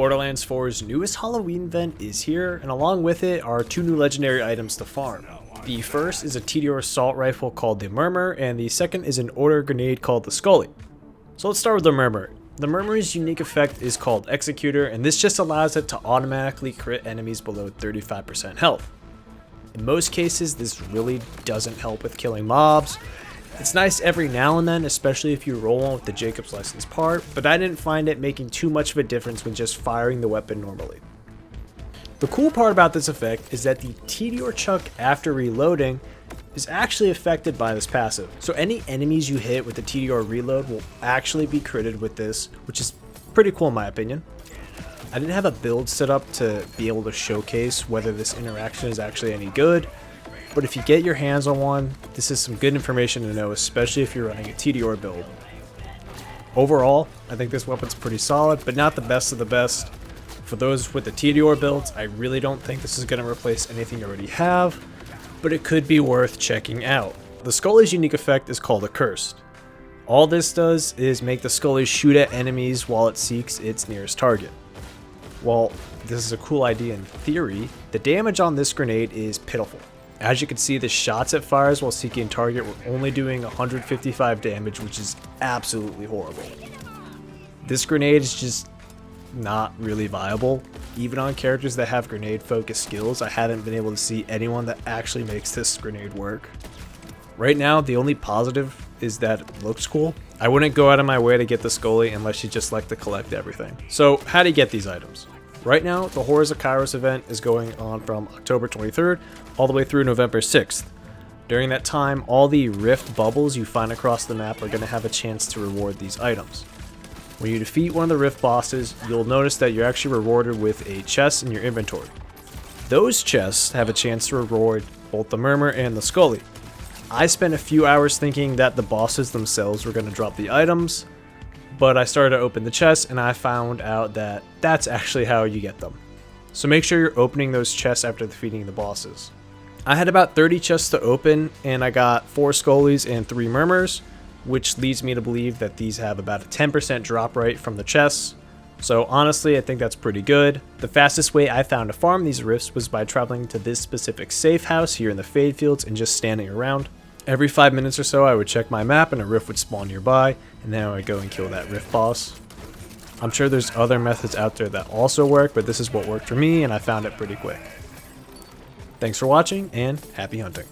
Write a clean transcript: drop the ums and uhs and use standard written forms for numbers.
Borderlands 4's newest Halloween event is here, and along with it are two new legendary items to farm. The first is a TDR assault rifle called the MURMUR, and the second is an order grenade called the SKULLY. So let's start with the MURMUR. The MURMUR's unique effect is called Executor, and this just allows it to automatically crit enemies below 35% health. In most cases, this really doesn't help with killing mobs. It's nice every now and then, especially if you roll on with the Jacob's Lessons part, but I didn't find it making too much of a difference when just firing the weapon normally. The cool part about this effect is that the TDR chuck after reloading is actually affected by this passive. So any enemies you hit with the TDR reload will actually be critted with this, which is pretty cool in my opinion. I didn't have a build set up to be able to showcase whether this interaction is actually any good, but if you get your hands on one, this is some good information to know, especially if you're running a TDR build. Overall, I think this weapon's pretty solid, but not the best of the best. For those with the TDR builds, I really don't think this is going to replace anything you already have, but it could be worth checking out. The SKULLY's unique effect is called Accursed. All this does is make the SKULLY shoot at enemies while it seeks its nearest target. While this is a cool idea in theory, the damage on this grenade is pitiful. As you can see, the shots it fires while seeking target were only doing 155 damage, which is absolutely horrible. This grenade is just not really viable. Even on characters that have grenade focused skills, I haven't been able to see anyone that actually makes this grenade work. Right now, the only positive is that it looks cool. I wouldn't go out of my way to get the SKULLY unless you just like to collect everything. So how do you get these items? Right now, the Horrors of Kairos event is going on from October 23rd all the way through November 6th. During that time, all the rift bubbles you find across the map are going to have a chance to reward these items. When you defeat one of the rift bosses, you'll notice that you're actually rewarded with a chest in your inventory. Those chests have a chance to reward both the MURMUR and the SKULLY. I spent a few hours thinking that the bosses themselves were going to drop the items, but I started to open the chest and I found out that that's actually how you get them. So make sure you're opening those chests after defeating the bosses. I had about 30 chests to open and I got 4 SKULLYs and 3 MURMURs, which leads me to believe that these have about a 10% drop rate from the chests. So honestly, I think that's pretty good. The fastest way I found to farm these rifts was by traveling to this specific safe house here in the Fade Fields and just standing around. Every 5 minutes or so I would check my map and a rift would spawn nearby, and then I would go and kill that rift boss. I'm sure there's other methods out there that also work, but this is what worked for me and I found it pretty quick. Thanks for watching and happy hunting.